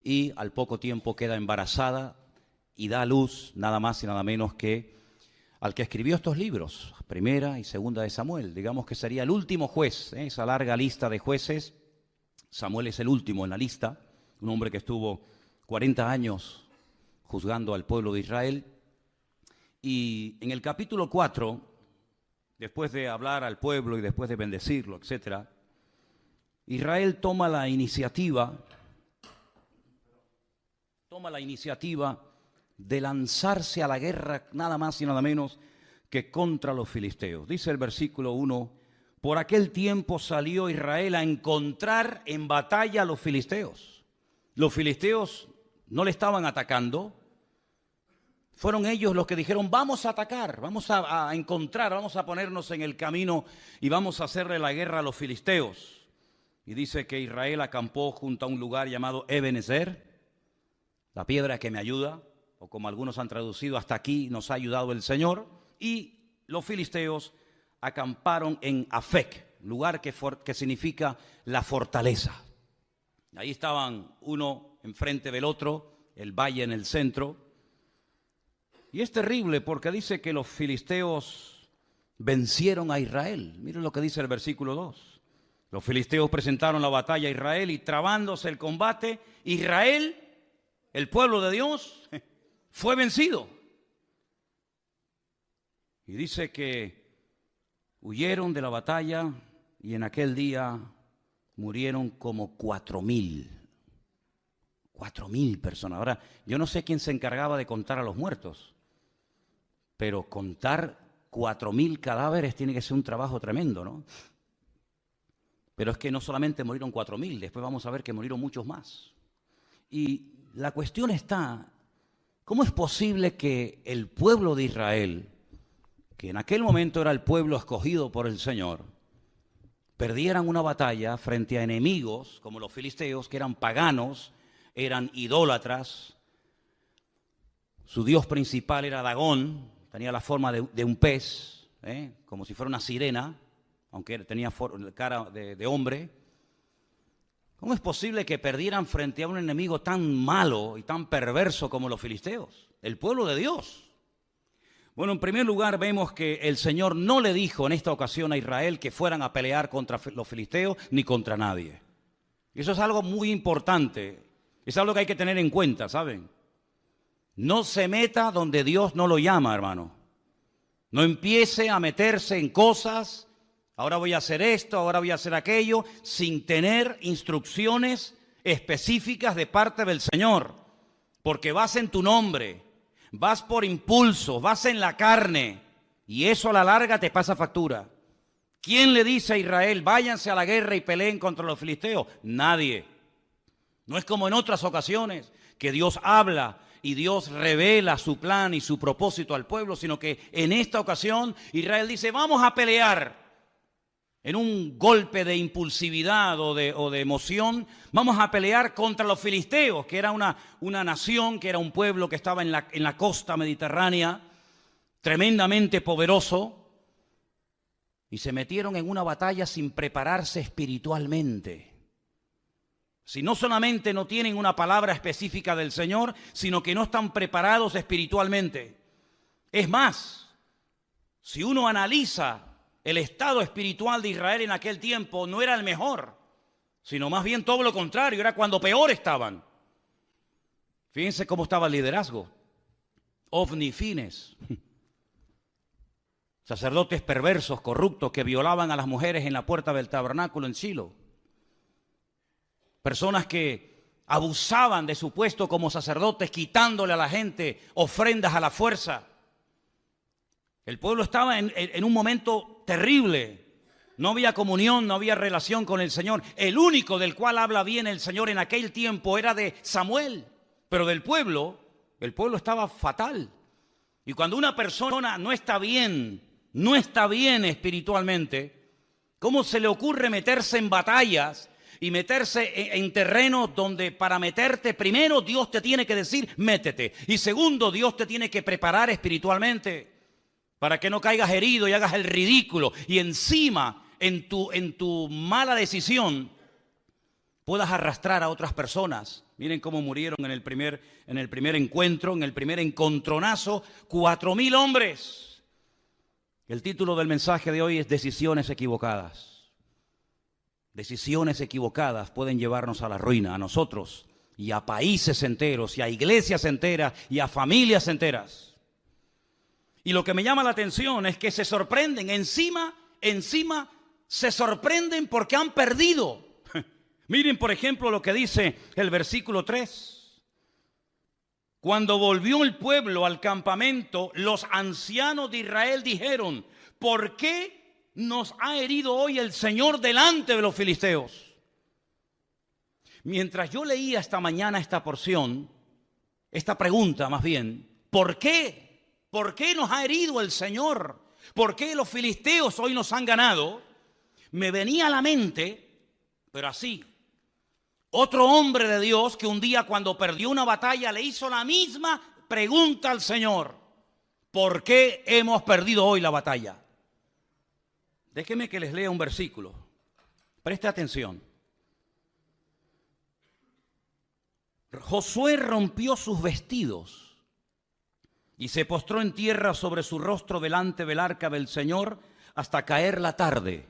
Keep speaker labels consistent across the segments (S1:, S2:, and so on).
S1: y al poco tiempo queda embarazada y da a luz nada más y nada menos que al que escribió estos libros, Primera y Segunda de Samuel. Digamos que sería el último juez, esa larga lista de jueces. Samuel es el último en la lista, un hombre que estuvo 40 años juzgando al pueblo de Israel. Y en el capítulo 4, después de hablar al pueblo y después de bendecirlo, etc., Israel toma la iniciativa de lanzarse a la guerra nada más y nada menos que contra los filisteos. Dice el versículo 1, por aquel tiempo salió Israel a encontrar en batalla a los filisteos. Los filisteos no le estaban atacando, fueron ellos los que dijeron, vamos a atacar, vamos a encontrar, vamos a ponernos en el camino y vamos a hacerle la guerra a los filisteos. Y dice que Israel acampó junto a un lugar llamado Ebenezer, la piedra que me ayuda, o como algunos han traducido, hasta aquí nos ha ayudado el Señor, y los filisteos acamparon en Afec, lugar que significa la fortaleza. Ahí estaban uno enfrente del otro, el valle en el centro, y es terrible porque dice que los filisteos vencieron a Israel. Miren lo que dice el versículo 2. Los filisteos presentaron la batalla a Israel y trabándose el combate, Israel, el pueblo de Dios, fue vencido. Y dice que huyeron de la batalla y en aquel día murieron como 4,000. 4,000 personas. Ahora, yo no sé quién se encargaba de contar a los muertos, pero contar 4,000 cadáveres tiene que ser un trabajo tremendo, ¿no? Pero es que no solamente murieron 4,000, después vamos a ver que murieron muchos más. Y la cuestión está, ¿cómo es posible que el pueblo de Israel, que en aquel momento era el pueblo escogido por el Señor, perdieran una batalla frente a enemigos como los filisteos, que eran paganos, eran idólatras? Su dios principal era Dagón, tenía la forma de un pez, como si fuera una sirena, aunque tenía cara de hombre. ¿Cómo es posible que perdieran frente a un enemigo tan malo y tan perverso como los filisteos, el pueblo de Dios? Bueno, en primer lugar vemos que el Señor no le dijo en esta ocasión a Israel que fueran a pelear contra los filisteos ni contra nadie. Eso es algo muy importante, es algo que hay que tener en cuenta, ¿saben? No se meta donde Dios no lo llama, hermano. No empiece a meterse en cosas, ahora voy a hacer esto, ahora voy a hacer aquello, sin tener instrucciones específicas de parte del Señor. Porque vas en tu nombre, vas por impulso, vas en la carne, y eso a la larga te pasa factura. ¿Quién le dice a Israel, váyanse a la guerra y peleen contra los filisteos? Nadie. No es como en otras ocasiones que Dios habla y Dios revela su plan y su propósito al pueblo, sino que en esta ocasión Israel dice, vamos a pelear. En un golpe de impulsividad o de emoción, vamos a pelear contra los filisteos, que era una nación, que era un pueblo que estaba en la costa mediterránea, tremendamente poderoso, y se metieron en una batalla sin prepararse espiritualmente. Si no solamente no tienen una palabra específica del Señor, sino que no están preparados espiritualmente. Es más, si uno analiza el estado espiritual de Israel en aquel tiempo, no era el mejor, sino más bien todo lo contrario, era cuando peor estaban. Fíjense cómo estaba el liderazgo. Ofni y Fines, sacerdotes perversos, corruptos, que violaban a las mujeres en la puerta del tabernáculo en Silo. Personas que abusaban de su puesto como sacerdotes, quitándole a la gente ofrendas a la fuerza. El pueblo estaba en un momento terrible. No había comunión, no había relación con el Señor. El único del cual habla bien el Señor en aquel tiempo era de Samuel. Pero del pueblo, el pueblo estaba fatal. Y cuando una persona no está bien espiritualmente, ¿cómo se le ocurre meterse en batallas y meterse en terrenos donde para meterte, primero Dios te tiene que decir, métete? Y segundo, Dios te tiene que preparar espiritualmente para que no caigas herido y hagas el ridículo. Y encima, en tu mala decisión, puedas arrastrar a otras personas. Miren cómo murieron en el primer encuentro, en el primer encontronazo, 4.000 hombres. El título del mensaje de hoy es Decisiones equivocadas. Decisiones equivocadas pueden llevarnos a la ruina, a nosotros y a países enteros, y a iglesias enteras, y a familias enteras. Y lo que me llama la atención es que se sorprenden, encima se sorprenden porque han perdido. Miren, por ejemplo, lo que dice el versículo 3. Cuando volvió el pueblo al campamento, los ancianos de Israel dijeron: ¿por qué nos ha herido hoy el Señor delante de los filisteos? Mientras yo leía esta mañana esta porción, esta pregunta más bien, ¿por qué? ¿Por qué nos ha herido el Señor? ¿Por qué los filisteos hoy nos han ganado? Me venía a la mente, pero así, otro hombre de Dios que un día cuando perdió una batalla le hizo la misma pregunta al Señor: ¿por qué hemos perdido hoy la batalla? Déjenme que les lea un versículo. Preste atención. Josué rompió sus vestidos y se postró en tierra sobre su rostro delante del arca del Señor hasta caer la tarde.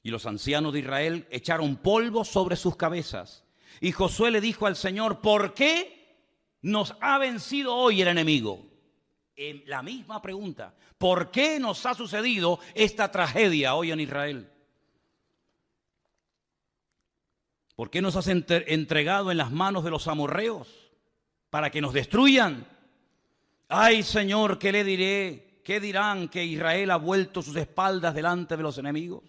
S1: Y los ancianos de Israel echaron polvo sobre sus cabezas. Y Josué le dijo al Señor: ¿por qué nos ha vencido hoy el enemigo? La misma pregunta: ¿por qué nos ha sucedido esta tragedia hoy en Israel? ¿Por qué nos has entregado en las manos de los amorreos para que nos destruyan? Ay, Señor, ¿qué le diré? ¿Qué dirán que Israel ha vuelto sus espaldas delante de los enemigos?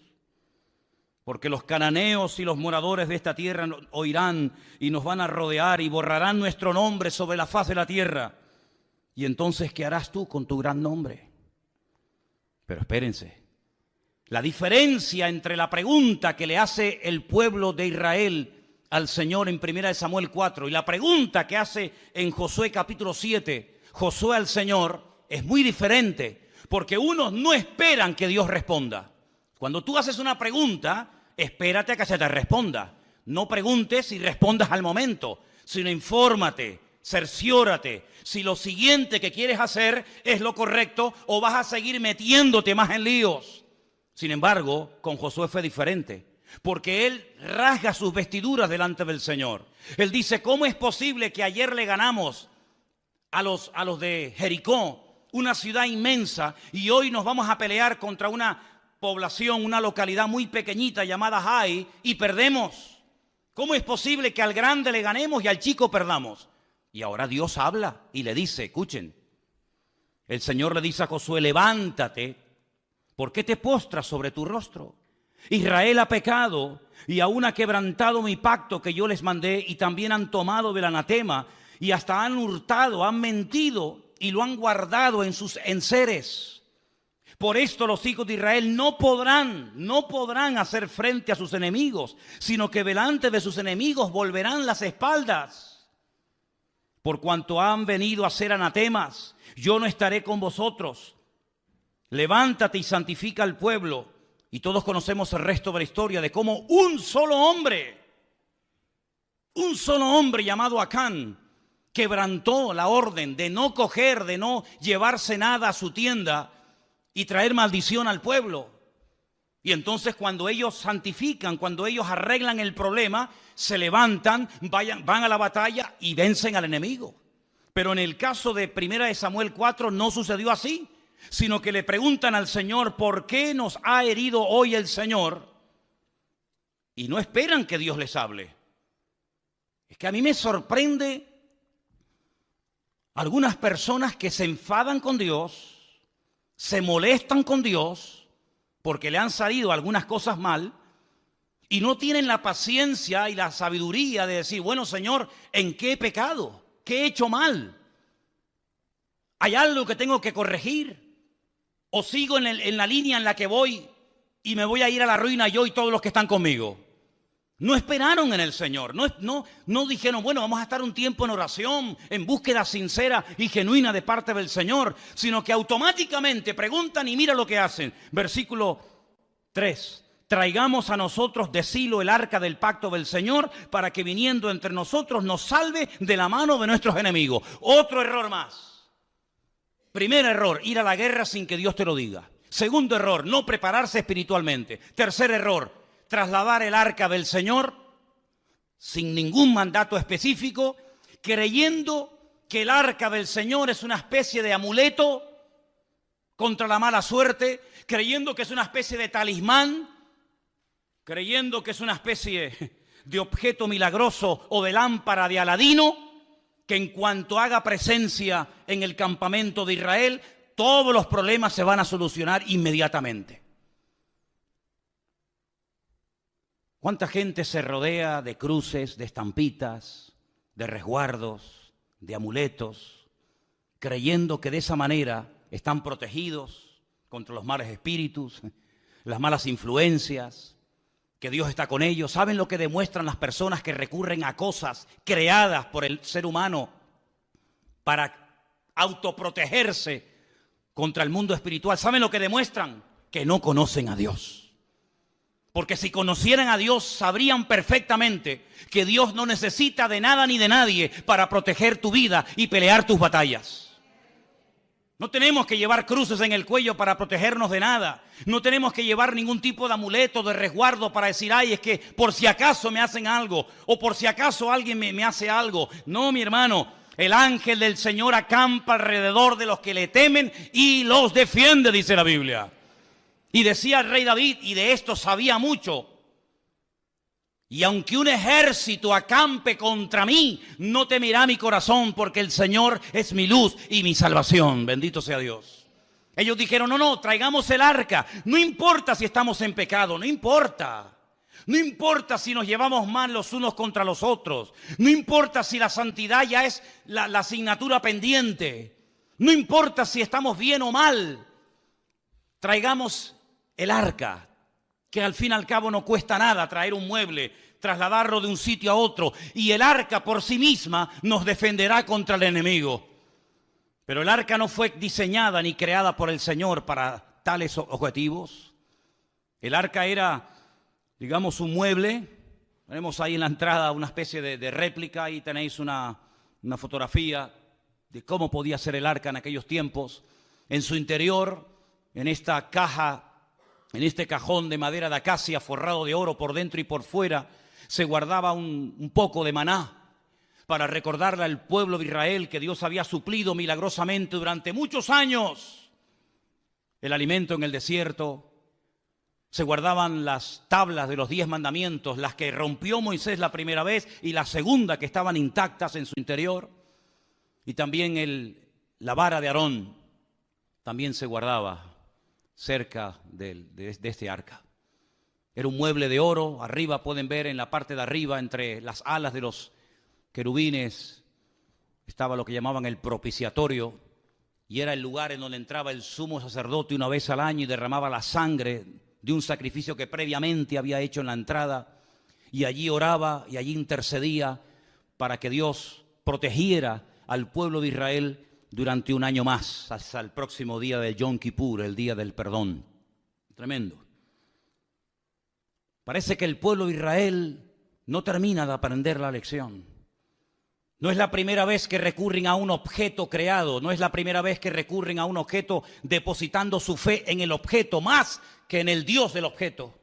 S1: Porque los cananeos y los moradores de esta tierra oirán y nos van a rodear y borrarán nuestro nombre sobre la faz de la tierra. Y entonces, ¿qué harás tú con tu gran nombre? Pero espérense. La diferencia entre la pregunta que le hace el pueblo de Israel al Señor en 1 Samuel 4 y la pregunta que hace en Josué capítulo 7, Josué al Señor, es muy diferente, porque unos no esperan que Dios responda. Cuando tú haces una pregunta, espérate a que se te responda. No preguntes y respondas al momento, sino infórmate, cerciórate si lo siguiente que quieres hacer es lo correcto o vas a seguir metiéndote más en líos. Sin embargo, con Josué fue diferente, porque él rasga sus vestiduras delante del Señor. Él dice: ¿cómo es posible que ayer le ganamos a los de Jericó, una ciudad inmensa, y hoy nos vamos a pelear contra una población, una localidad muy pequeñita llamada Jai, y perdemos? ¿Cómo es posible que al grande le ganemos y al chico perdamos? Y ahora Dios habla y le dice, escuchen, el Señor le dice a Josué: levántate. ¿Por qué te postras sobre tu rostro? Israel ha pecado y aún ha quebrantado mi pacto que yo les mandé, y también han tomado del anatema y hasta han hurtado, han mentido y lo han guardado en sus enseres. Por esto los hijos de Israel no podrán hacer frente a sus enemigos, sino que delante de sus enemigos volverán las espaldas. Por cuanto han venido a ser anatemas, yo no estaré con vosotros. Levántate y santifica al pueblo. Y todos conocemos el resto de la historia de cómo un solo hombre llamado Acán, quebrantó la orden de no coger, de no llevarse nada a su tienda y traer maldición al pueblo. Y entonces cuando ellos santifican, cuando ellos arreglan el problema, se levantan, van a la batalla y vencen al enemigo. Pero en el caso de 1 Samuel 4 no sucedió así, sino que le preguntan al Señor: ¿por qué nos ha herido hoy el Señor? Y no esperan que Dios les hable. Es que a mí me sorprende algunas personas que se enfadan con Dios, se molestan con Dios porque le han salido algunas cosas mal y no tienen la paciencia y la sabiduría de decir: bueno, Señor, ¿en qué he pecado? ¿Qué he hecho mal? ¿Hay algo que tengo que corregir? ¿O sigo en la línea en la que voy y me voy a ir a la ruina yo y todos los que están conmigo? No esperaron en el Señor, no dijeron: bueno, vamos a estar un tiempo en oración, en búsqueda sincera y genuina de parte del Señor, sino que automáticamente preguntan y mira lo que hacen. Versículo 3. traigamos a nosotros de Silo el arca del pacto del Señor para que viniendo entre nosotros nos salve de la mano de nuestros enemigos. Otro error más. Primer error, ir a la guerra sin que Dios te lo diga. Segundo error, no prepararse espiritualmente. Tercer error, trasladar el arca del Señor sin ningún mandato específico, creyendo que el arca del Señor es una especie de amuleto contra la mala suerte, creyendo que es una especie de talismán, creyendo que es una especie de objeto milagroso o de lámpara de Aladino, que en cuanto haga presencia en el campamento de Israel, todos los problemas se van a solucionar inmediatamente. ¿Cuánta gente se rodea de cruces, de estampitas, de resguardos, de amuletos, creyendo que de esa manera están protegidos contra los malos espíritus, las malas influencias, que Dios está con ellos? ¿Saben lo que demuestran las personas que recurren a cosas creadas por el ser humano para autoprotegerse contra el mundo espiritual? ¿Saben lo que demuestran? Que no conocen a Dios. Porque si conocieran a Dios, sabrían perfectamente que Dios no necesita de nada ni de nadie para proteger tu vida y pelear tus batallas. No tenemos que llevar cruces en el cuello para protegernos de nada. No tenemos que llevar ningún tipo de amuleto, de resguardo para decir, ay, es que por si acaso me hacen algo, o por si acaso alguien me hace algo. No, mi hermano, el ángel del Señor acampa alrededor de los que le temen y los defiende, dice la Biblia. Y decía el rey David, y de esto sabía mucho, y aunque un ejército acampe contra mí, no temerá mi corazón, porque el Señor es mi luz y mi salvación. Bendito sea Dios. Ellos dijeron, no, traigamos el arca. No importa si estamos en pecado, no importa. No importa si nos llevamos mal los unos contra los otros. No importa si la santidad ya es la asignatura pendiente. No importa si estamos bien o mal. Traigamos el arca, que al fin y al cabo no cuesta nada traer un mueble, trasladarlo de un sitio a otro, y el arca por sí misma nos defenderá contra el enemigo. Pero el arca no fue diseñada ni creada por el Señor para tales objetivos. El arca era, digamos, un mueble. Tenemos ahí en la entrada una especie de réplica, ahí tenéis una fotografía de cómo podía ser el arca en aquellos tiempos. En su interior, en esta caja, en este cajón de madera de acacia forrado de oro por dentro y por fuera, se guardaba un poco de maná para recordarle al pueblo de Israel que Dios había suplido milagrosamente durante muchos años el alimento en el desierto. Se guardaban las tablas de los 10 mandamientos, las que rompió Moisés la primera vez y la segunda, que estaban intactas en su interior. Y también la vara de Aarón también se guardaba cerca de este arca. Era un mueble de oro. Arriba pueden ver, en la parte de arriba, entre las alas de los querubines, estaba lo que llamaban el propiciatorio, y era el lugar en donde entraba el sumo sacerdote una vez al año y derramaba la sangre de un sacrificio que previamente había hecho en la entrada, y allí oraba y allí intercedía para que Dios protegiera al pueblo de Israel durante un año más, hasta el próximo día de Yom Kippur, el día del perdón. Tremendo. Parece que el pueblo de Israel no termina de aprender la lección. No es la primera vez que recurren a un objeto creado, no es la primera vez que recurren a un objeto depositando su fe en el objeto más que en el Dios del objeto.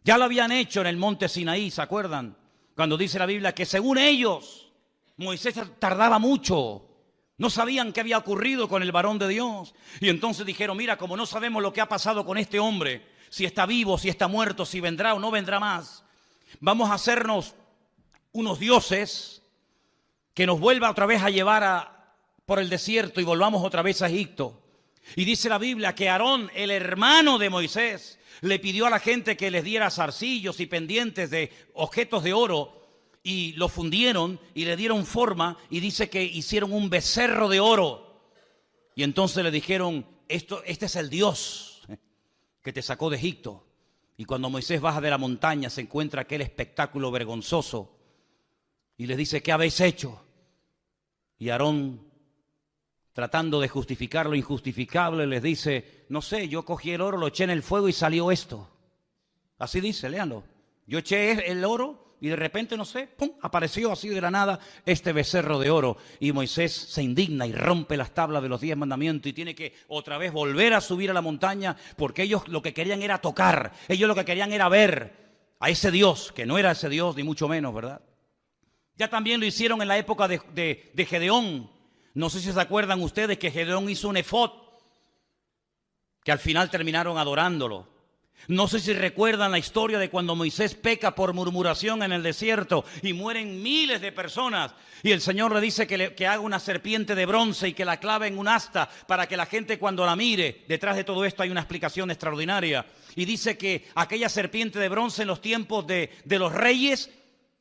S1: Ya lo habían hecho en el monte Sinaí, ¿se acuerdan? Cuando dice la Biblia que según ellos, Moisés tardaba mucho. No sabían qué había ocurrido con el varón de Dios. Y entonces dijeron, mira, como no sabemos lo que ha pasado con este hombre, si está vivo, si está muerto, si vendrá o no vendrá más, vamos a hacernos unos dioses que nos vuelva otra vez a llevar por el desierto y volvamos otra vez a Egipto. Y dice la Biblia que Aarón, el hermano de Moisés, le pidió a la gente que les diera zarcillos y pendientes de objetos de oro, y lo fundieron y le dieron forma, y dice que hicieron un becerro de oro. Y entonces le dijeron, este es el Dios que te sacó de Egipto. Y cuando Moisés baja de la montaña se encuentra aquel espectáculo vergonzoso y les dice, ¿qué habéis hecho? Y Aarón, tratando de justificar lo injustificable, les dice, no sé, yo cogí el oro, lo eché en el fuego y salió esto. Así dice, léanlo. Yo eché el oro y de repente, no sé, ¡pum!, apareció así de la nada este becerro de oro. Y Moisés se indigna y rompe las tablas de los 10 mandamientos y tiene que otra vez volver a subir a la montaña, porque ellos lo que querían era tocar, ellos lo que querían era ver a ese Dios, que no era ese Dios, ni mucho menos, ¿verdad? Ya también lo hicieron en la época de Gedeón. No sé si se acuerdan ustedes que Gedeón hizo un efod, que al final terminaron adorándolo. No sé si recuerdan la historia de cuando Moisés peca por murmuración en el desierto y mueren miles de personas. Y el Señor le dice que haga una serpiente de bronce y que la clave en un asta para que la gente cuando la mire. Detrás de todo esto hay una explicación extraordinaria. Y dice que aquella serpiente de bronce en los tiempos de los reyes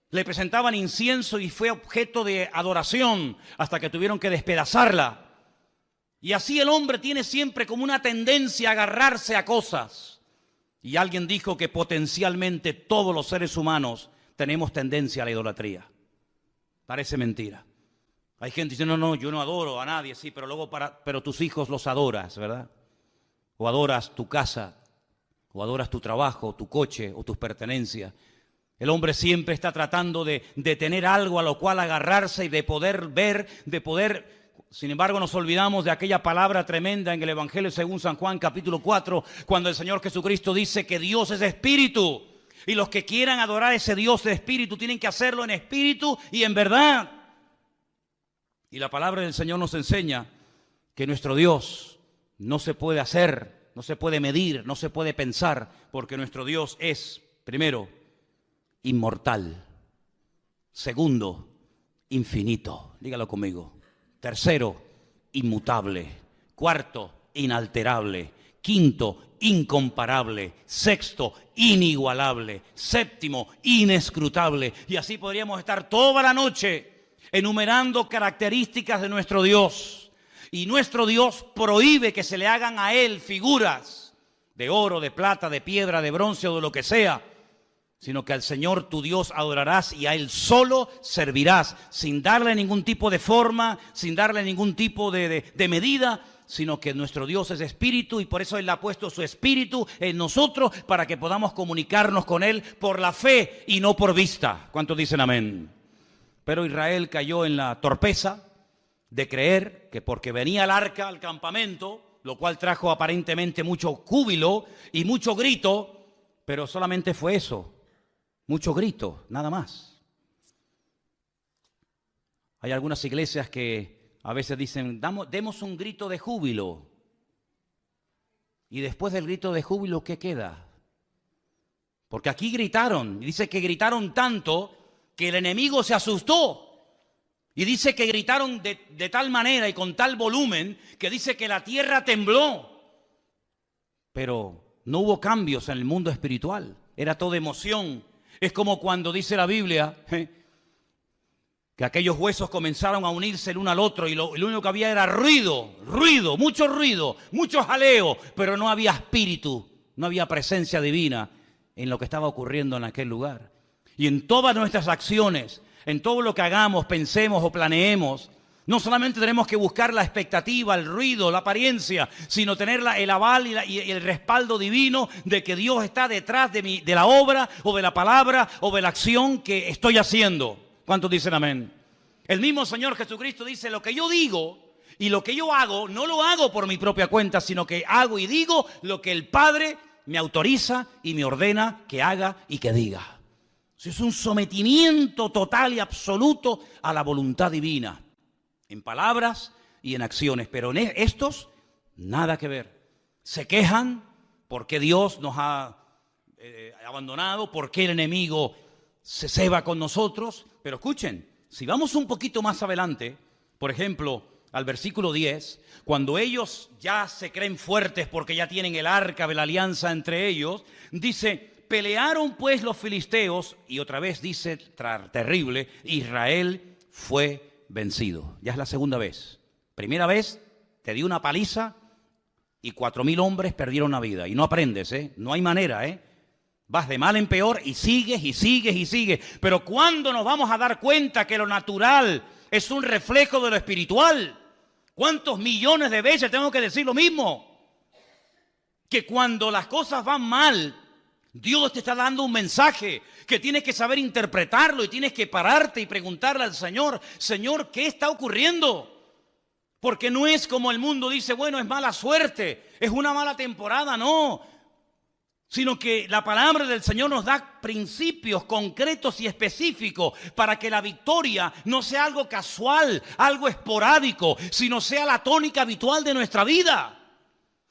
S1: le presentaban incienso y fue objeto de adoración hasta que tuvieron que despedazarla. Y así el hombre tiene siempre como una tendencia a agarrarse a cosas. Y alguien dijo que potencialmente todos los seres humanos tenemos tendencia a la idolatría. Parece mentira. Hay gente que dice, no, yo no adoro a nadie, sí, pero luego pero tus hijos los adoras, ¿verdad? O adoras tu casa, o adoras tu trabajo, tu coche, o tus pertenencias. El hombre siempre está tratando de tener algo a lo cual agarrarse y de poder ver, de poder... Sin embargo, nos olvidamos de aquella palabra tremenda en el Evangelio según San Juan, capítulo 4, cuando el Señor Jesucristo dice que Dios es espíritu. Y los que quieran adorar a ese Dios de espíritu tienen que hacerlo en espíritu y en verdad. Y la palabra del Señor nos enseña que nuestro Dios no se puede hacer, no se puede medir, no se puede pensar, porque nuestro Dios es, primero, inmortal. Segundo, infinito. Dígalo conmigo. Tercero, inmutable. Cuarto, inalterable. Quinto, incomparable. Sexto, inigualable. Séptimo, inescrutable. Y así podríamos estar toda la noche enumerando características de nuestro Dios. Y nuestro Dios prohíbe que se le hagan a Él figuras de oro, de plata, de piedra, de bronce o de lo que sea, sino que al Señor tu Dios adorarás y a Él solo servirás, sin darle ningún tipo de forma, sin darle ningún tipo de medida, sino que nuestro Dios es espíritu y por eso Él ha puesto su espíritu en nosotros para que podamos comunicarnos con Él por la fe y no por vista. ¿Cuántos dicen amén? Pero Israel cayó en la torpeza de creer que porque venía el arca al campamento, lo cual trajo aparentemente mucho júbilo y mucho grito, pero solamente fue eso. Mucho grito, nada más. Hay algunas iglesias que a veces dicen, demos un grito de júbilo. Y después del grito de júbilo, ¿qué queda? Porque aquí gritaron, y dice que gritaron tanto que el enemigo se asustó. Y dice que gritaron de tal manera y con tal volumen que dice que la tierra tembló. Pero no hubo cambios en el mundo espiritual, era todo emoción. Es como cuando dice la Biblia que aquellos huesos comenzaron a unirse el uno al otro y lo único que había era ruido, mucho jaleo, pero no había espíritu, no había presencia divina en lo que estaba ocurriendo en aquel lugar. Y en todas nuestras acciones, en todo lo que hagamos, pensemos o planeemos, no solamente tenemos que buscar la expectativa, el ruido, la apariencia, sino tener el aval y el respaldo divino de que Dios está detrás de la obra o de la palabra o de la acción que estoy haciendo. ¿Cuántos dicen amén? El mismo Señor Jesucristo dice, lo que yo digo y lo que yo hago, no lo hago por mi propia cuenta, sino que hago y digo lo que el Padre me autoriza y me ordena que haga y que diga. Es un sometimiento total y absoluto a la voluntad divina. En palabras y en acciones, pero en estos nada que ver. Se quejan porque Dios nos ha abandonado, porque el enemigo se ceba con nosotros. Pero escuchen, si vamos un poquito más adelante, por ejemplo, al versículo 10, cuando ellos ya se creen fuertes porque ya tienen el arca de la alianza entre ellos, dice, pelearon pues los filisteos, y otra vez dice, terrible, Israel fue vencido. Ya es la segunda vez. Primera vez te dio una paliza y 4,000 hombres perdieron la vida. Y no aprendes, no hay manera, Vas de mal en peor y sigues y sigues y sigues. Pero ¿cuándo nos vamos a dar cuenta que lo natural es un reflejo de lo espiritual? ¿Cuántos millones de veces tengo que decir lo mismo? Que cuando las cosas van mal, Dios te está dando un mensaje que tienes que saber interpretarlo y tienes que pararte y preguntarle al Señor, Señor, ¿qué está ocurriendo? Porque no es como el mundo dice, bueno, es mala suerte, es una mala temporada, no. Sino que la palabra del Señor nos da principios concretos y específicos para que la victoria no sea algo casual, algo esporádico, sino sea la tónica habitual de nuestra vida.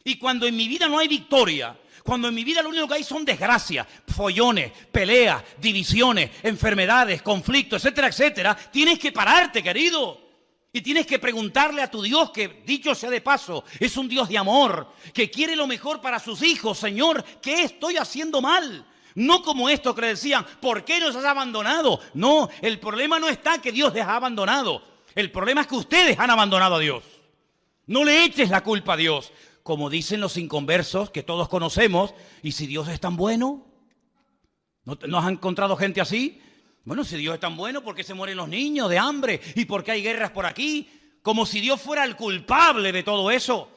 S1: Y cuando en mi vida no hay victoria, cuando en mi vida lo único que hay son desgracias, follones, peleas, divisiones, enfermedades, conflictos, etcétera, etcétera, tienes que pararte, querido. Y tienes que preguntarle a tu Dios, que dicho sea de paso, es un Dios de amor, que quiere lo mejor para sus hijos. Señor, ¿qué estoy haciendo mal? No como esto que le decían, ¿por qué nos has abandonado? No, el problema no está que Dios les ha abandonado. El problema es que ustedes han abandonado a Dios. No le eches la culpa a Dios. Como dicen los inconversos que todos conocemos, ¿y si Dios es tan bueno? ¿No has encontrado gente así? Bueno, si Dios es tan bueno, ¿por qué se mueren los niños de hambre? ¿Y por qué hay guerras por aquí? Como si Dios fuera el culpable de todo eso.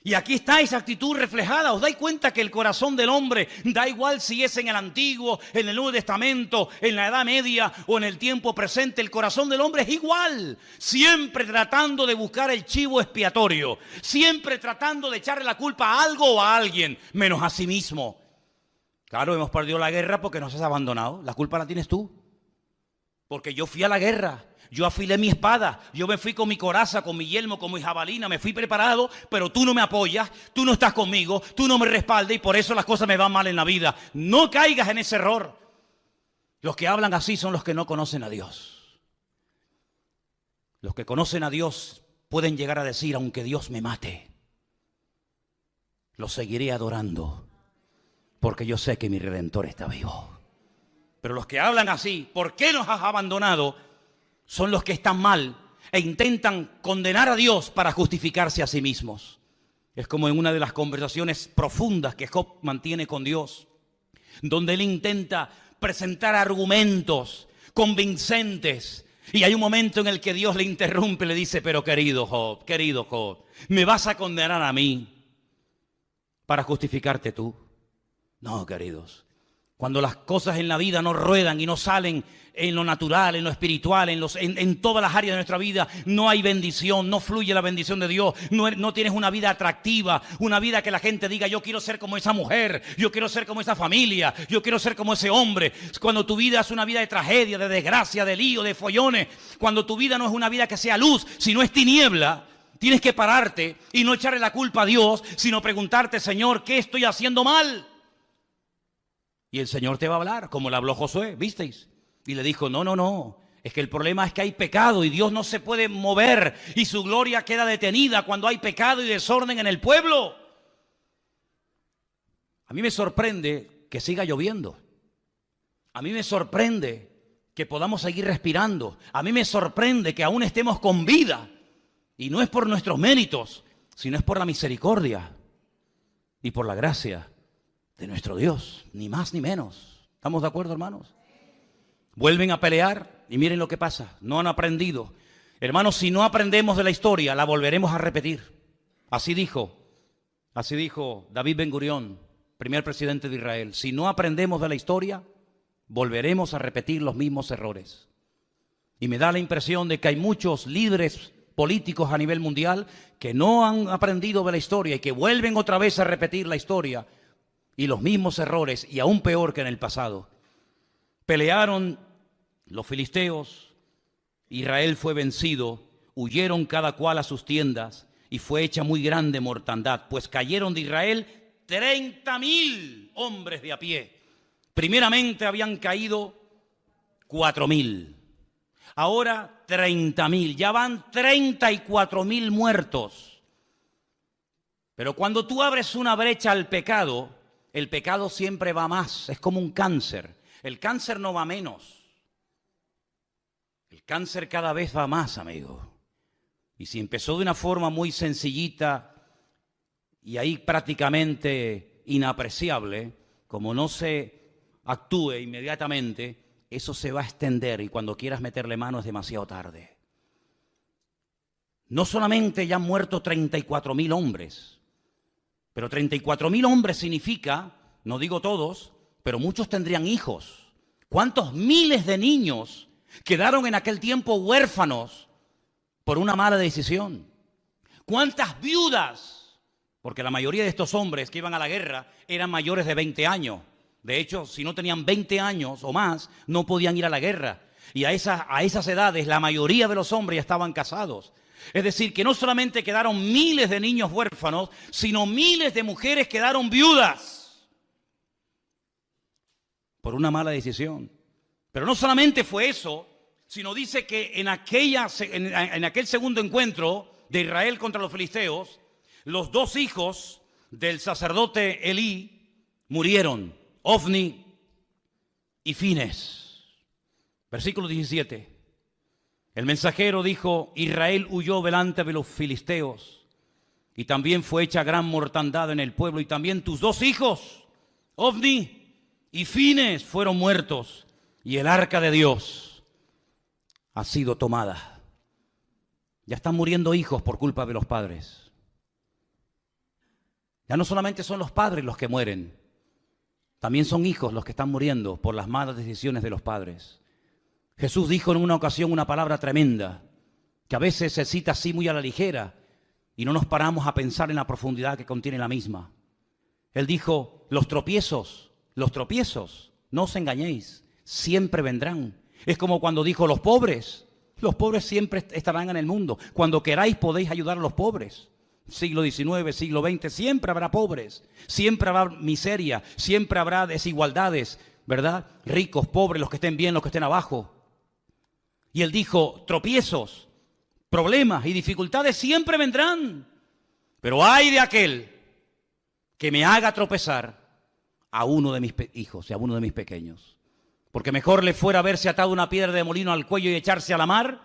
S1: Y aquí está esa actitud reflejada. ¿Os dais cuenta que el corazón del hombre, da igual si es en el Antiguo, en el Nuevo Testamento, en la Edad Media o en el tiempo presente, el corazón del hombre es igual? Siempre tratando de buscar el chivo expiatorio. Siempre tratando de echarle la culpa a algo o a alguien, menos a sí mismo. Claro, hemos perdido la guerra porque nos has abandonado. La culpa la tienes tú. Porque yo fui a la guerra, yo afilé mi espada, yo me fui con mi coraza, con mi yelmo, con mi jabalina, me fui preparado, pero tú no me apoyas, tú no estás conmigo, tú no me respaldas y por eso las cosas me van mal en la vida. No caigas en ese error. Los que hablan así son los que no conocen a Dios. Los que conocen a Dios pueden llegar a decir, aunque Dios me mate, lo seguiré adorando, porque yo sé que mi Redentor está vivo. Pero los que hablan así, ¿por qué nos has abandonado?, son los que están mal e intentan condenar a Dios para justificarse a sí mismos. Es como en una de las conversaciones profundas que Job mantiene con Dios, donde él intenta presentar argumentos convincentes. Y hay un momento en el que Dios le interrumpe y le dice, pero querido Job, ¿me vas a condenar a mí para justificarte tú? No, queridos. Cuando las cosas en la vida no ruedan y no salen en lo natural, en lo espiritual, en todas las áreas de nuestra vida, no hay bendición, no fluye la bendición de Dios, no tienes una vida atractiva, una vida que la gente diga, yo quiero ser como esa mujer, yo quiero ser como esa familia, yo quiero ser como ese hombre. Cuando tu vida es una vida de tragedia, de desgracia, de lío, de follones, cuando tu vida no es una vida que sea luz, sino es tiniebla, tienes que pararte y no echarle la culpa a Dios, sino preguntarte, Señor, ¿qué estoy haciendo mal? Y el Señor te va a hablar, como le habló Josué, ¿visteis? Y le dijo, no, es que el problema es que hay pecado y Dios no se puede mover y su gloria queda detenida cuando hay pecado y desorden en el pueblo. A mí me sorprende que siga lloviendo. A mí me sorprende que podamos seguir respirando. A mí me sorprende que aún estemos con vida. Y no es por nuestros méritos, sino es por la misericordia y por la gracia de nuestro Dios, ni más ni menos. ¿Estamos de acuerdo, hermanos? Vuelven a pelear y miren lo que pasa. No han aprendido. Hermanos, si no aprendemos de la historia, la volveremos a repetir. Así dijo David Ben-Gurión, primer presidente de Israel. Si no aprendemos de la historia, volveremos a repetir los mismos errores. Y me da la impresión de que hay muchos líderes políticos a nivel mundial que no han aprendido de la historia y que vuelven otra vez a repetir la historia y los mismos errores, y aún peor que en el pasado. Pelearon los filisteos, Israel fue vencido, huyeron cada cual a sus tiendas y fue hecha muy grande mortandad, pues cayeron de Israel 30,000 hombres de a pie. Primeramente habían caído 4,000, ahora 30,000, ya van 34,000 muertos. Pero cuando tú abres una brecha al pecado, el pecado siempre va más, es como un cáncer. El cáncer no va menos. El cáncer cada vez va más, amigo. Y si empezó de una forma muy sencillita y ahí prácticamente inapreciable, como no se actúe inmediatamente, eso se va a extender y cuando quieras meterle mano es demasiado tarde. No solamente ya han muerto 34,000 hombres, pero 34,000 hombres significa, no digo todos, pero muchos tendrían hijos. ¿Cuántos miles de niños quedaron en aquel tiempo huérfanos por una mala decisión? ¿Cuántas viudas? Porque la mayoría de estos hombres que iban a la guerra eran mayores de 20 años. De hecho, si no tenían 20 años o más, no podían ir a la guerra. Y a esas edades, la mayoría de los hombres ya estaban casados. Es decir, que no solamente quedaron miles de niños huérfanos, sino miles de mujeres quedaron viudas por una mala decisión. Pero no solamente fue eso, sino dice que en aquel segundo encuentro de Israel contra los filisteos, los dos hijos del sacerdote Elí murieron, Ofni y Fines. Versículo 17. El mensajero dijo: Israel huyó delante de los filisteos, y también fue hecha gran mortandad en el pueblo, y también tus dos hijos, Ofni y Fines, fueron muertos, y el arca de Dios ha sido tomada. Ya están muriendo hijos por culpa de los padres. Ya no solamente son los padres los que mueren, también son hijos los que están muriendo por las malas decisiones de los padres. Jesús dijo en una ocasión una palabra tremenda, que a veces se cita así muy a la ligera y no nos paramos a pensar en la profundidad que contiene la misma. Él dijo: los tropiezos, no os engañéis, siempre vendrán. Es como cuando dijo: los pobres siempre estarán en el mundo. Cuando queráis podéis ayudar a los pobres. Siglo XIX, siglo XX, siempre habrá pobres, siempre habrá miseria, siempre habrá desigualdades, ¿verdad? Ricos, pobres, los que estén bien, los que estén abajo. Y él dijo: tropiezos, problemas y dificultades siempre vendrán, pero ay de aquel que me haga tropezar a uno de mis hijos y a uno de mis pequeños. Porque mejor le fuera haberse atado una piedra de molino al cuello y echarse a la mar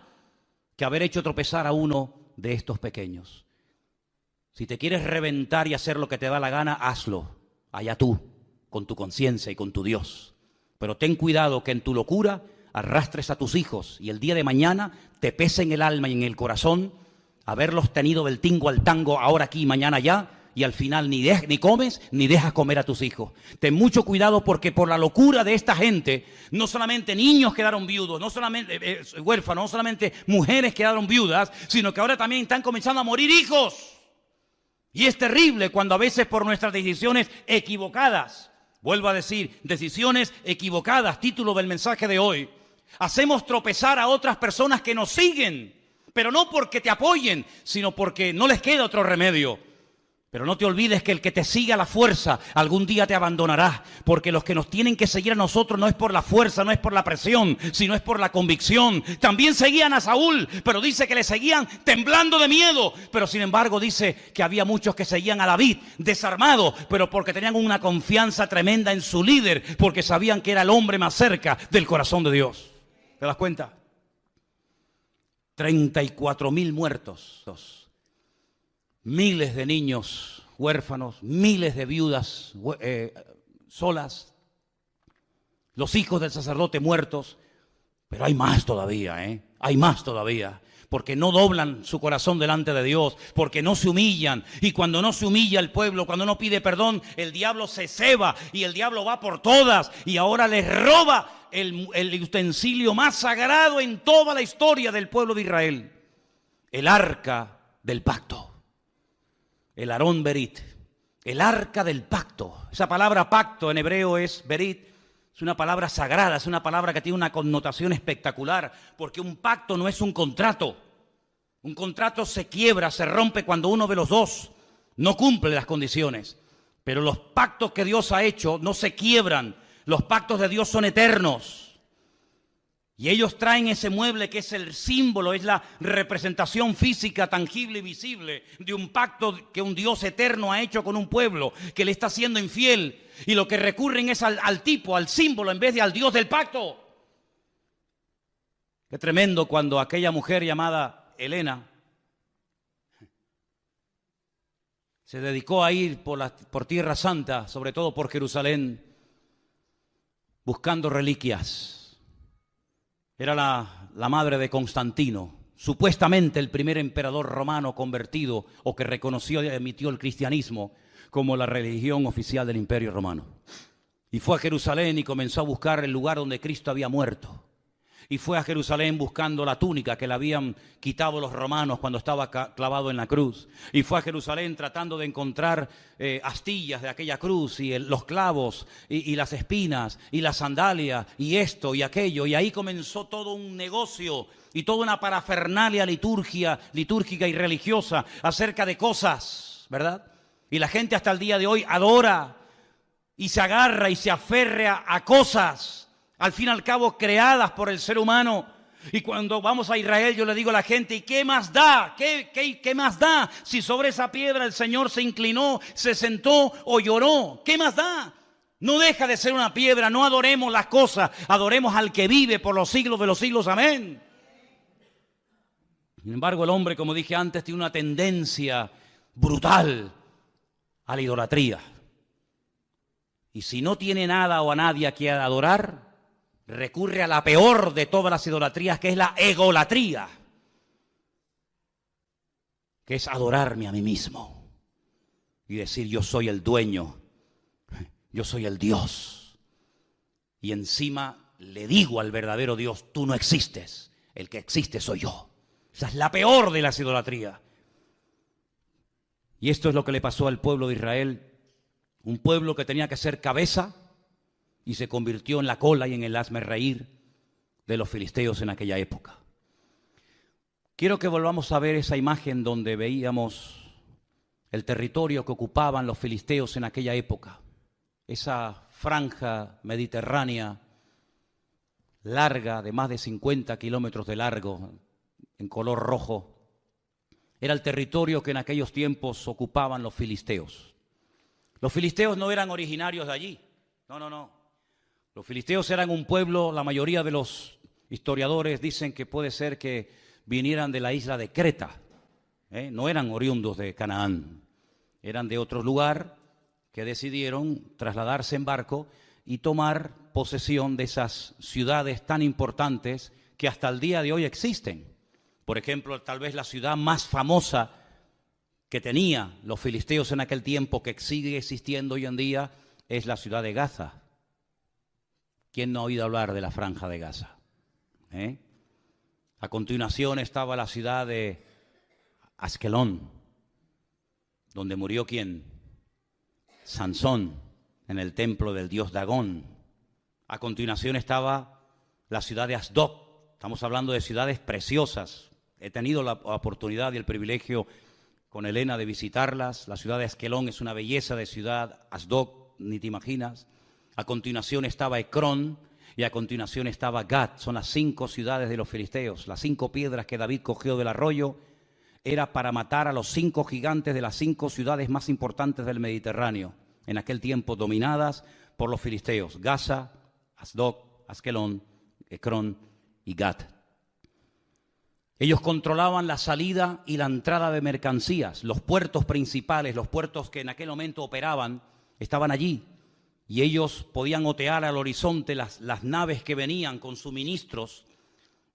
S1: que haber hecho tropezar a uno de estos pequeños. Si te quieres reventar y hacer lo que te da la gana, hazlo, allá tú, con tu conciencia y con tu Dios. Pero ten cuidado que en tu locura arrastres a tus hijos y el día de mañana te pese en el alma y en el corazón haberlos tenido del tingo al tango, ahora aquí y mañana allá, y al final ni comes ni dejas comer a tus hijos. Ten mucho cuidado, porque por la locura de esta gente, no solamente niños quedaron viudos, no solamente huérfanos, no solamente mujeres quedaron viudas, sino que ahora también están comenzando a morir hijos. Y es terrible cuando a veces por nuestras decisiones equivocadas, vuelvo a decir, decisiones equivocadas, título del mensaje de hoy, hacemos tropezar a otras personas que nos siguen, pero no porque te apoyen, sino porque no les queda otro remedio. Pero no te olvides que el que te sigue a la fuerza algún día te abandonará, porque los que nos tienen que seguir a nosotros no es por la fuerza, no es por la presión, sino es por la convicción. También seguían a Saúl, pero dice que le seguían temblando de miedo. Pero sin embargo dice que había muchos que seguían a David desarmados, pero porque tenían una confianza tremenda en su líder, porque sabían que era el hombre más cerca del corazón de Dios. ¿Te das cuenta? 34,000 muertos. Miles de niños huérfanos, miles de viudas solas, los hijos del sacerdote muertos. Pero hay más todavía, hay más todavía, porque no doblan su corazón delante de Dios, porque no se humillan. Y cuando no se humilla el pueblo, cuando no pide perdón, el diablo se ceba y el diablo va por todas y ahora les roba el utensilio más sagrado en toda la historia del pueblo de Israel, el arca del pacto. El Aarón Berit, el arca del pacto. Esa palabra pacto en hebreo es Berit, es una palabra sagrada, es una palabra que tiene una connotación espectacular, porque un pacto no es un contrato. Un contrato se quiebra, se rompe cuando uno de los dos no cumple las condiciones. Pero los pactos que Dios ha hecho no se quiebran, los pactos de Dios son eternos. Y ellos traen ese mueble que es el símbolo, es la representación física, tangible y visible de un pacto que un Dios eterno ha hecho con un pueblo que le está siendo infiel. Y lo que recurren es al tipo, al símbolo, en vez de al Dios del pacto. Qué tremendo cuando aquella mujer llamada Helena se dedicó a ir por Tierra Santa, sobre todo por Jerusalén, buscando reliquias. Era la madre de Constantino, supuestamente el primer emperador romano convertido o que reconoció y admitió el cristianismo como la religión oficial del Imperio Romano. Y fue a Jerusalén y comenzó a buscar el lugar donde Cristo había muerto. Y fue a Jerusalén buscando la túnica que le habían quitado los romanos cuando estaba clavado en la cruz. Y fue a Jerusalén tratando de encontrar astillas de aquella cruz y los clavos y las espinas y las sandalias y esto y aquello. Y ahí comenzó todo un negocio y toda una parafernalia litúrgica y religiosa acerca de cosas, ¿verdad? Y la gente hasta el día de hoy adora y se agarra y se aferra a cosas, al fin y al cabo creadas por el ser humano. Y cuando vamos a Israel yo le digo a la gente, ¿y qué más da? ¿Qué más da si sobre esa piedra el Señor se inclinó, se sentó o lloró? ¿Qué más da? No deja de ser una piedra, no adoremos las cosas, adoremos al que vive por los siglos de los siglos, amén. Sin embargo, el hombre, como dije antes, tiene una tendencia brutal a la idolatría. Y si no tiene nada o a nadie a quien adorar, recurre a la peor de todas las idolatrías, que es la egolatría, que es adorarme a mí mismo y decir yo soy el dueño, yo soy el Dios. Y encima le digo al verdadero Dios, tú no existes, el que existe soy yo. Esa es la peor de las idolatrías. Y esto es lo que le pasó al pueblo de Israel, un pueblo que tenía que ser cabeza y se convirtió en la cola y en el hazmerreír de los filisteos en aquella época. Quiero que volvamos a ver esa imagen donde veíamos el territorio que ocupaban los filisteos en aquella época. Esa franja mediterránea larga, de más de 50 kilómetros de largo, en color rojo, era el territorio que en aquellos tiempos ocupaban los filisteos. Los filisteos no eran originarios de allí, no. Los filisteos eran un pueblo, la mayoría de los historiadores dicen que puede ser que vinieran de la isla de Creta, no eran oriundos de Canaán, eran de otro lugar que decidieron trasladarse en barco y tomar posesión de esas ciudades tan importantes que hasta el día de hoy existen. Por ejemplo, tal vez la ciudad más famosa que tenía los filisteos en aquel tiempo, que sigue existiendo hoy en día, es la ciudad de Gaza. ¿Quién no ha oído hablar de la franja de Gaza? A continuación estaba la ciudad de Askelón, donde murió ¿quién? Sansón, en el templo del dios Dagón. A continuación estaba la ciudad de Asdod. Estamos hablando de ciudades preciosas. He tenido la oportunidad y el privilegio con Elena de visitarlas. La ciudad de Askelón es una belleza de ciudad, Asdod, ni te imaginas. A continuación estaba Ecrón y a continuación estaba Gat. Son las 5 ciudades de los filisteos. Las 5 piedras que David cogió del arroyo era para matar a los 5 gigantes de las 5 ciudades más importantes del Mediterráneo, en aquel tiempo dominadas por los filisteos: Gaza, Asdod, Askelón, Ecrón y Gat. Ellos controlaban la salida y la entrada de mercancías. Los puertos principales, los puertos que en aquel momento operaban, estaban allí. Y ellos podían otear al horizonte las naves que venían con suministros,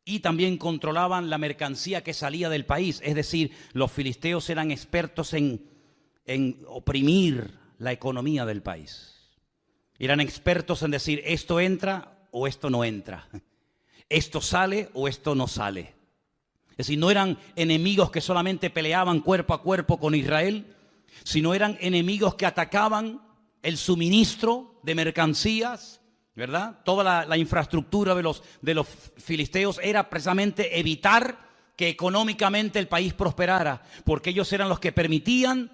S1: y también controlaban la mercancía que salía del país. Es decir, los filisteos eran expertos en oprimir la economía del país. Eran expertos en decir, esto entra o esto no entra. Esto sale o esto no sale. Es decir, no eran enemigos que solamente peleaban cuerpo a cuerpo con Israel, sino eran enemigos que atacaban el suministro de mercancías, ¿verdad? Toda la infraestructura de los filisteos era precisamente evitar que económicamente el país prosperara, porque ellos eran los que permitían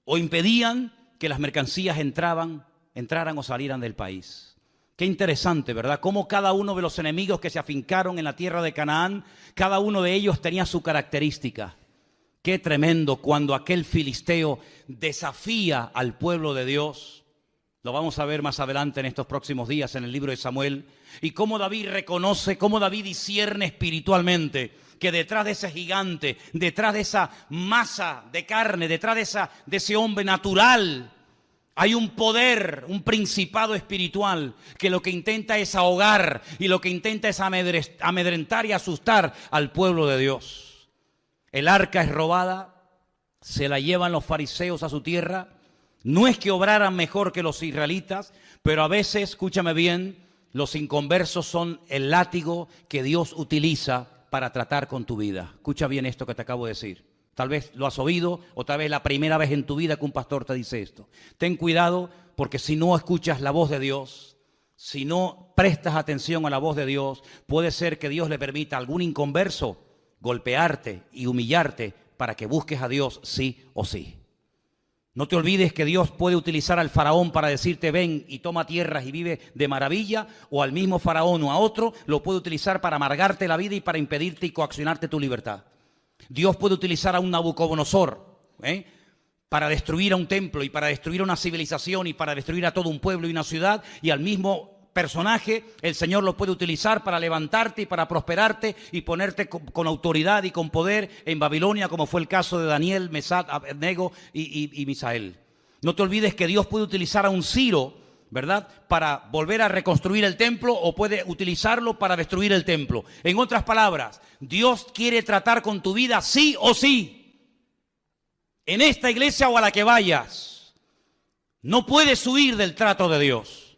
S1: o impedían que las mercancías entraran o salieran del país. Qué interesante, ¿verdad? Cómo cada uno de los enemigos que se afincaron en la tierra de Canaán, cada uno de ellos tenía su característica. Qué tremendo cuando aquel filisteo desafía al pueblo de Dios. Lo vamos a ver más adelante en estos próximos días en el libro de Samuel. Y cómo David reconoce, cómo David discierne espiritualmente que detrás de ese gigante, detrás de esa masa de carne, detrás de ese hombre natural, hay un poder, un principado espiritual que lo que intenta es ahogar y lo que intenta es amedrentar y asustar al pueblo de Dios. El arca es robada, se la llevan los fariseos a su tierra No es que obraran mejor que los israelitas, pero a veces, escúchame bien, los inconversos son el látigo que Dios utiliza para tratar con tu vida. Escucha bien esto que te acabo de decir. Tal vez lo has oído o tal vez la primera vez en tu vida que un pastor te dice esto. Ten cuidado porque si no escuchas la voz de Dios, si no prestas atención a la voz de Dios, puede ser que Dios le permita a algún inconverso golpearte y humillarte para que busques a Dios sí o sí. No te olvides que Dios puede utilizar al faraón para decirte ven y toma tierras y vive de maravilla, o al mismo faraón o a otro lo puede utilizar para amargarte la vida y para impedirte y coaccionarte tu libertad. Dios puede utilizar a un Nabucodonosor para destruir a un templo y para destruir una civilización y para destruir a todo un pueblo y una ciudad, y al mismo personaje el Señor lo puede utilizar para levantarte y para prosperarte y ponerte con autoridad y con poder en Babilonia, como fue el caso de Daniel, Mesac, Abednego y Misael. No te olvides que Dios puede utilizar a un Ciro, ¿verdad?, para volver a reconstruir el templo, o puede utilizarlo para destruir el templo. En otras palabras, Dios quiere tratar con tu vida sí o sí. En esta iglesia o a la que vayas, no puedes huir del trato de Dios.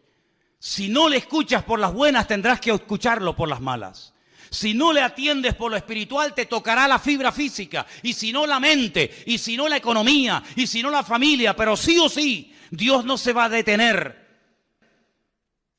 S1: Si no le escuchas por las buenas, tendrás que escucharlo por las malas. Si no le atiendes por lo espiritual, te tocará la fibra física. Y si no, la mente. Y si no, la economía. Y si no, la familia. Pero sí o sí, Dios no se va a detener,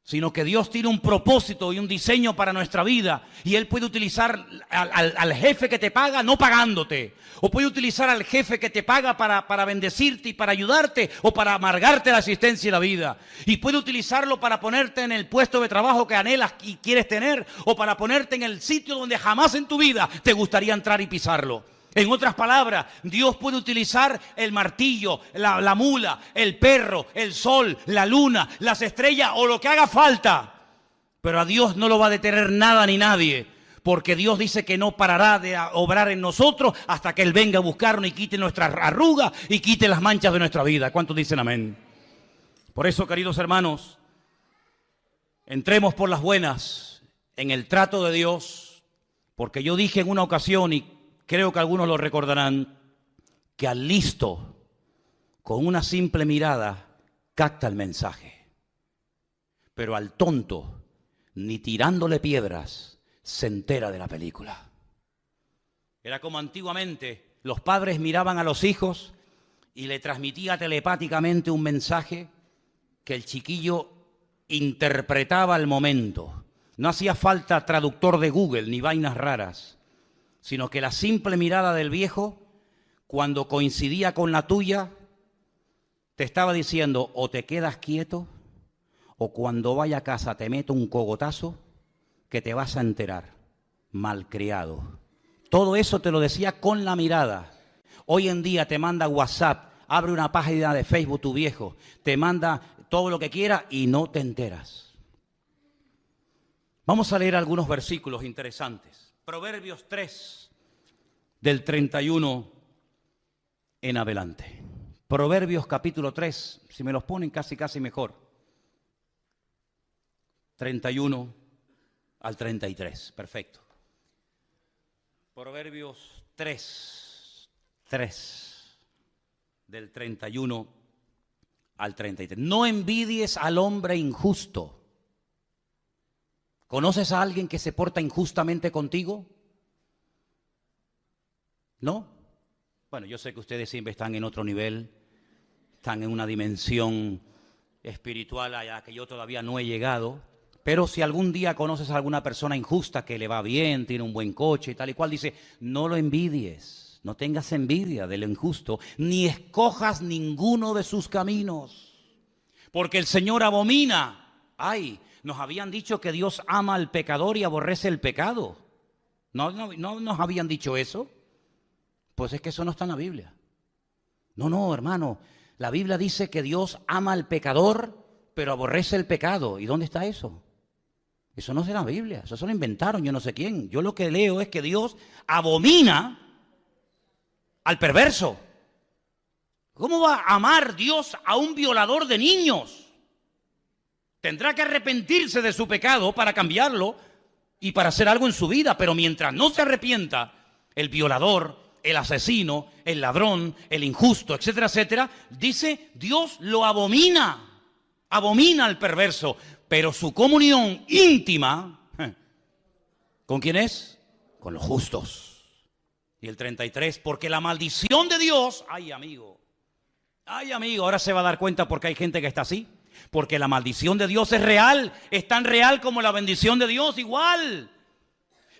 S1: sino que Dios tiene un propósito y un diseño para nuestra vida, y Él puede utilizar al jefe que te paga no pagándote, o puede utilizar al jefe que te paga para bendecirte y para ayudarte, o para amargarte la existencia y la vida, y puede utilizarlo para ponerte en el puesto de trabajo que anhelas y quieres tener, o para ponerte en el sitio donde jamás en tu vida te gustaría entrar y pisarlo. En otras palabras, Dios puede utilizar el martillo, la mula, el perro, el sol, la luna, las estrellas o lo que haga falta. Pero a Dios no lo va a detener nada ni nadie, porque Dios dice que no parará de obrar en nosotros hasta que Él venga a buscarnos y quite nuestras arrugas y quite las manchas de nuestra vida. ¿Cuántos dicen amén? Por eso, queridos hermanos, entremos por las buenas en el trato de Dios, porque yo dije en una ocasión, y creo que algunos lo recordarán, que al listo, con una simple mirada, capta el mensaje. Pero al tonto, ni tirándole piedras, se entera de la película. Era como antiguamente, los padres miraban a los hijos y le transmitía telepáticamente un mensaje que el chiquillo interpretaba al momento. No hacía falta traductor de Google ni vainas raras, sino que la simple mirada del viejo, cuando coincidía con la tuya, te estaba diciendo o te quedas quieto, o cuando vaya a casa te meto un cogotazo que te vas a enterar, malcriado. Todo eso te lo decía con la mirada. Hoy en día te manda WhatsApp, abre una página de Facebook tu viejo, te manda todo lo que quiera y no te enteras. Vamos a leer algunos versículos interesantes. Proverbios 3, del 31 en adelante. Proverbios capítulo 3, si me los ponen casi mejor. 31 al 33, perfecto. Proverbios 3, del 31 al 33. No envidies al hombre injusto. ¿Conoces a alguien que se porta injustamente contigo? ¿No? Bueno, yo sé que ustedes siempre están en otro nivel, están en una dimensión espiritual a la que yo todavía no he llegado, pero si algún día conoces a alguna persona injusta que le va bien, tiene un buen coche y tal y cual, dice, no lo envidies, no tengas envidia del injusto, ni escojas ninguno de sus caminos, porque el Señor abomina. ¡Ay! Nos habían dicho que Dios ama al pecador y aborrece el pecado. ¿No nos habían dicho eso? Pues es que eso no está en la Biblia. No, hermano. La Biblia dice que Dios ama al pecador, pero aborrece el pecado. ¿Y dónde está eso? Eso no es en la Biblia. Eso se lo inventaron yo no sé quién. Yo lo que leo es que Dios abomina al perverso. ¿Cómo va a amar Dios a un violador de niños? Tendrá que arrepentirse de su pecado para cambiarlo y para hacer algo en su vida. Pero mientras no se arrepienta, el violador, el asesino, el ladrón, el injusto, etcétera, etcétera, dice, Dios lo abomina al perverso, pero su comunión íntima, ¿con quién es? Con los justos. Y el 33, porque la maldición de Dios, ay amigo, ahora se va a dar cuenta porque hay gente que está así, porque la maldición de Dios es real, es tan real como la bendición de Dios, igual.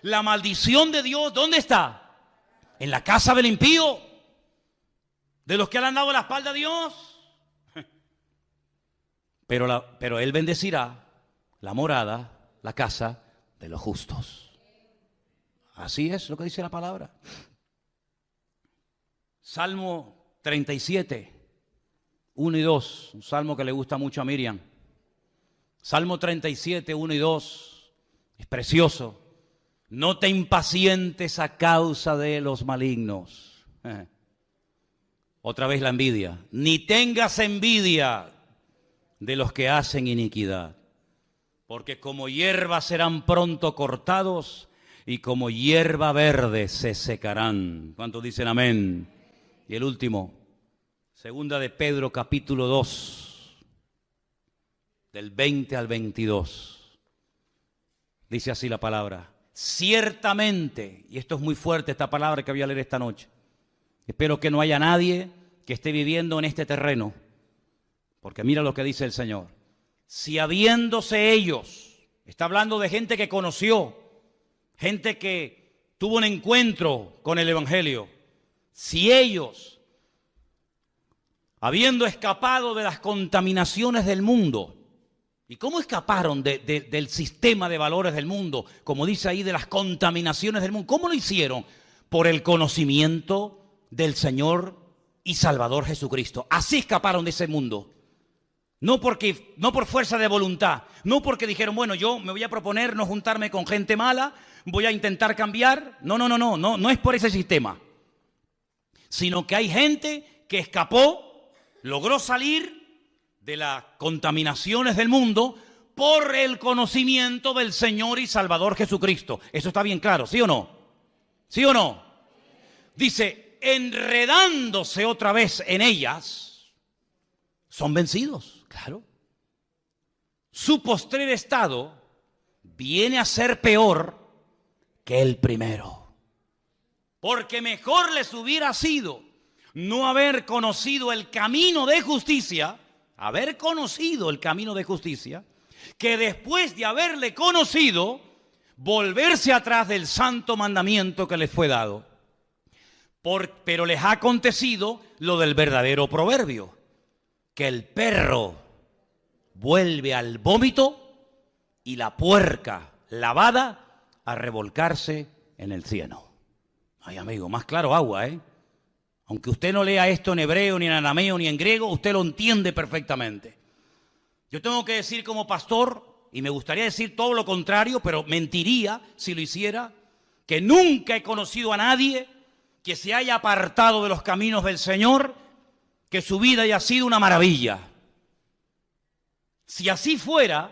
S1: La maldición de Dios, ¿dónde está? En la casa del impío, de los que le han dado la espalda a Dios. Pero Él bendecirá la morada, la casa de los justos. Así es lo que dice la palabra. Salmo 37, 1 y 2, un salmo que le gusta mucho a Miriam. Salmo 37, 1 y 2, es precioso. No te impacientes a causa de los malignos. Otra vez la envidia. Ni tengas envidia de los que hacen iniquidad, porque como hierba serán pronto cortados y como hierba verde se secarán. ¿Cuántos dicen amén? Y el último, segunda de Pedro capítulo 2, del 20 al 22. Dice así la palabra. Ciertamente, y esto es muy fuerte esta palabra que voy a leer esta noche, espero que no haya nadie que esté viviendo en este terreno, porque mira lo que dice el Señor. Si habiéndose ellos, está hablando de gente que conoció, gente que tuvo un encuentro con el Evangelio, si ellos, habiendo escapado de las contaminaciones del mundo, ¿y cómo escaparon del sistema de valores del mundo? Como dice ahí, de las contaminaciones del mundo. ¿Cómo lo hicieron? Por el conocimiento del Señor y Salvador Jesucristo. Así escaparon de ese mundo. No por fuerza de voluntad. No porque dijeron, bueno, yo me voy a proponer no juntarme con gente mala, voy a intentar cambiar. No es por ese sistema. Sino que hay gente que escapó, logró salir de las contaminaciones del mundo por el conocimiento del Señor y Salvador Jesucristo. Eso está bien claro, ¿sí o no? ¿Sí o no? Dice, enredándose otra vez en ellas, son vencidos, claro. Su postrer estado viene a ser peor que el primero. Porque mejor les hubiera sido no haber conocido el camino de justicia, que después de haberle conocido, volverse atrás del santo mandamiento que les fue dado. Pero les ha acontecido lo del verdadero proverbio, que el perro vuelve al vómito y la puerca lavada a revolcarse en el cieno. Ay, amigo, más claro agua, ¿eh? Aunque usted no lea esto en hebreo, ni en arameo, ni en griego, usted lo entiende perfectamente. Yo tengo que decir como pastor, y me gustaría decir todo lo contrario, pero mentiría si lo hiciera, que nunca he conocido a nadie que se haya apartado de los caminos del Señor, que su vida haya sido una maravilla. Si así fuera,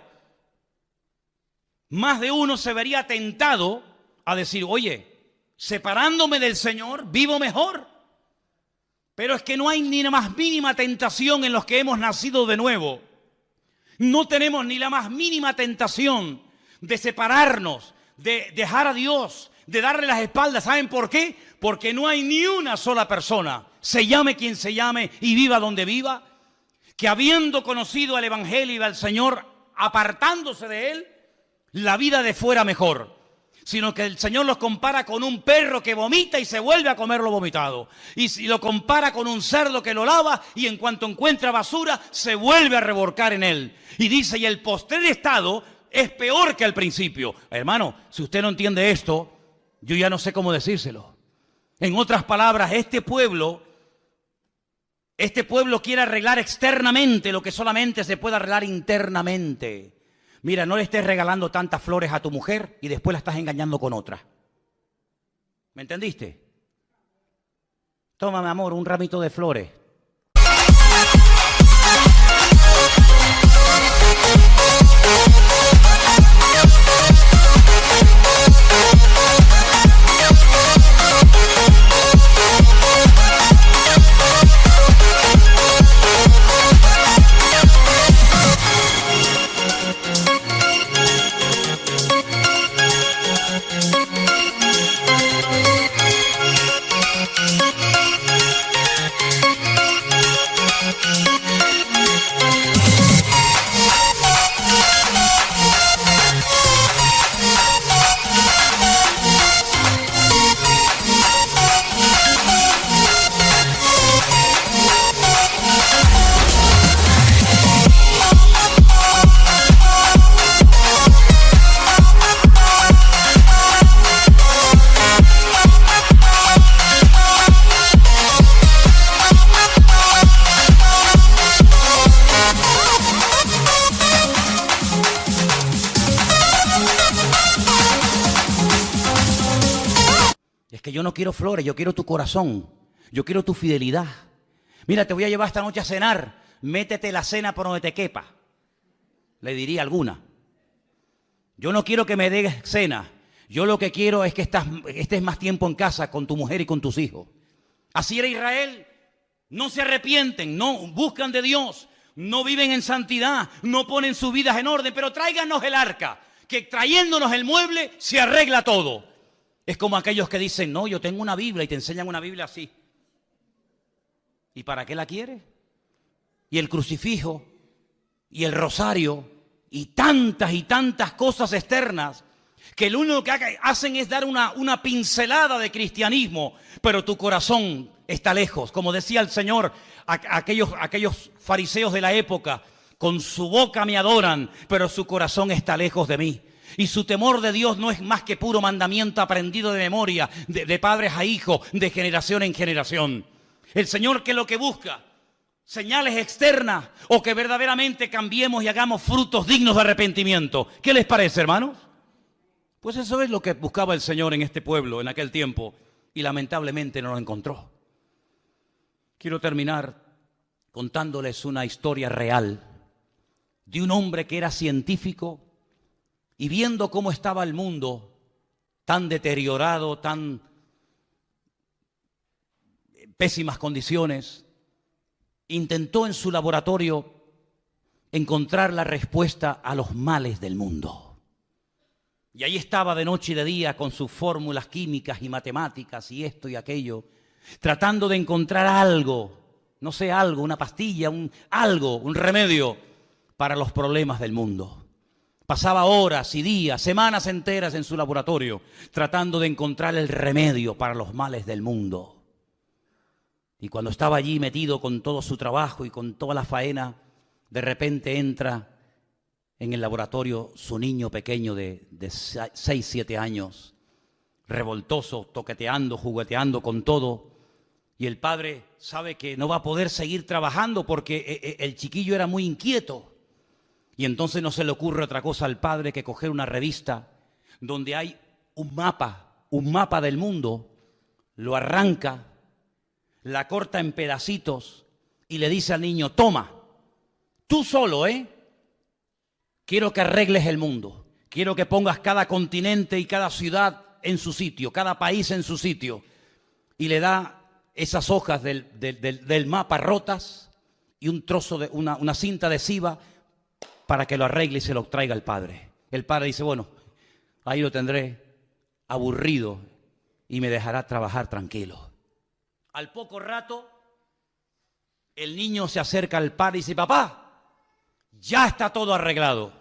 S1: más de uno se vería tentado a decir, oye, separándome del Señor, vivo mejor. Pero es que no hay ni la más mínima tentación en los que hemos nacido de nuevo. No tenemos ni la más mínima tentación de separarnos, de dejar a Dios, de darle las espaldas. ¿Saben por qué? Porque no hay ni una sola persona, se llame quien se llame y viva donde viva, que habiendo conocido al Evangelio y al Señor, apartándose de Él, la vida de fuera mejor. Sino que el Señor los compara con un perro que vomita y se vuelve a comer lo vomitado. Y si lo compara con un cerdo que lo lava y en cuanto encuentra basura, se vuelve a revolcar en él. Y dice, y el postrer estado es peor que el principio. Hermano, si usted no entiende esto, yo ya no sé cómo decírselo. En otras palabras, este pueblo quiere arreglar externamente lo que solamente se puede arreglar internamente. Mira, no le estés regalando tantas flores a tu mujer y después la estás engañando con otra. ¿Me entendiste? Toma, mi amor, un ramito de flores. Que yo no quiero flores, yo quiero tu corazón, yo quiero tu fidelidad. Mira, te voy a llevar esta noche a cenar, métete la cena por donde te quepa, le diría alguna. Yo no quiero que me des cena, yo lo que quiero es que estés más tiempo en casa con tu mujer y con tus hijos. Así era Israel, no se arrepienten, no buscan de Dios, no viven en santidad, no ponen sus vidas en orden, pero tráiganos el arca, que trayéndonos el mueble se arregla todo. Es como aquellos que dicen, no, yo tengo una Biblia y te enseñan una Biblia así. ¿Y para qué la quieres? Y el crucifijo, y el rosario, y tantas cosas externas, que lo único que hacen es dar una pincelada de cristianismo, pero tu corazón está lejos. Como decía el Señor, aquellos fariseos de la época, con su boca me adoran, pero su corazón está lejos de mí. Y su temor de Dios no es más que puro mandamiento aprendido de memoria, de padres a hijos, de generación en generación. El Señor, que lo que busca, señales externas o que verdaderamente cambiemos y hagamos frutos dignos de arrepentimiento. ¿Qué les parece, hermanos? Pues eso es lo que buscaba el Señor en este pueblo en aquel tiempo y lamentablemente no lo encontró. Quiero terminar contándoles una historia real de un hombre que era científico. Y viendo cómo estaba el mundo tan deteriorado, tan pésimas condiciones, intentó en su laboratorio encontrar la respuesta a los males del mundo. Y ahí estaba de noche y de día con sus fórmulas químicas y matemáticas y esto y aquello, tratando de encontrar algo, no sé, algo, una pastilla, un remedio para los problemas del mundo. Pasaba horas y días, semanas enteras en su laboratorio, tratando de encontrar el remedio para los males del mundo. Y cuando estaba allí metido con todo su trabajo y con toda la faena, de repente entra en el laboratorio su niño pequeño de 6, 7 años, revoltoso, toqueteando, jugueteando con todo. Y el padre sabe que no va a poder seguir trabajando porque el chiquillo era muy inquieto. Y entonces no se le ocurre otra cosa al padre que coger una revista donde hay un mapa del mundo, lo arranca, la corta en pedacitos y le dice al niño, toma, tú solo, quiero que arregles el mundo, quiero que pongas cada continente y cada ciudad en su sitio, cada país en su sitio. Y le da esas hojas del mapa rotas y un trozo de una cinta adhesiva para que lo arregle y se lo traiga al padre. El padre dice, bueno, ahí lo tendré aburrido y me dejará trabajar tranquilo. Al poco rato, el niño se acerca al padre y dice, papá, ya está todo arreglado.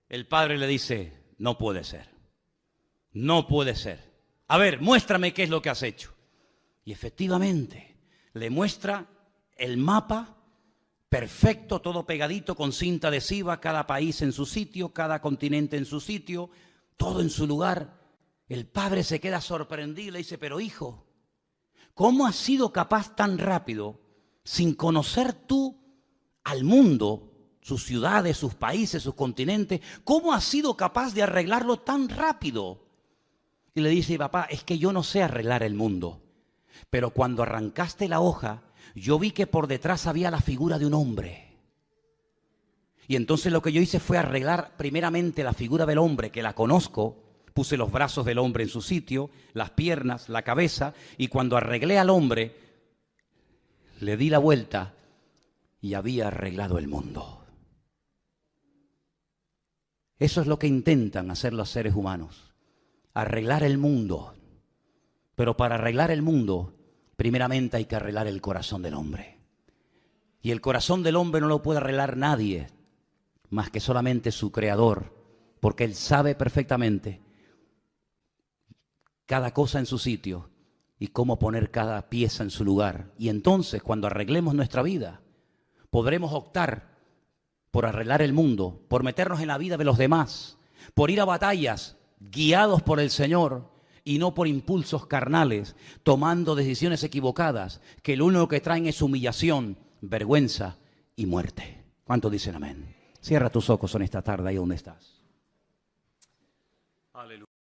S1: El padre le dice, no puede ser, no puede ser. A ver, muéstrame qué es lo que has hecho. Y efectivamente, le muestra el mapa perfecto, todo pegadito con cinta adhesiva, cada país en su sitio, cada continente en su sitio, todo en su lugar. El padre se queda sorprendido y le dice, pero hijo, ¿cómo has sido capaz tan rápido, sin conocer tú al mundo, sus ciudades, sus países, sus continentes, cómo has sido capaz de arreglarlo tan rápido? Y le dice, papá, es que yo no sé arreglar el mundo, pero cuando arrancaste la hoja, yo vi que por detrás había la figura de un hombre. Y entonces lo que yo hice fue arreglar primeramente la figura del hombre, que la conozco. Puse los brazos del hombre en su sitio, las piernas, la cabeza. Y cuando arreglé al hombre, le di la vuelta y había arreglado el mundo. Eso es lo que intentan hacer los seres humanos. Arreglar el mundo. Pero para arreglar el mundo, primeramente hay que arreglar el corazón del hombre. Y el corazón del hombre no lo puede arreglar nadie, más que solamente su Creador, porque Él sabe perfectamente cada cosa en su sitio y cómo poner cada pieza en su lugar. Y entonces, cuando arreglemos nuestra vida, podremos optar por arreglar el mundo, por meternos en la vida de los demás, por ir a batallas guiados por el Señor y no por impulsos carnales, tomando decisiones equivocadas, que lo único que traen es humillación, vergüenza y muerte. ¿Cuántos dicen amén? Cierra tus ojos en esta tarde ahí donde estás. Aleluya.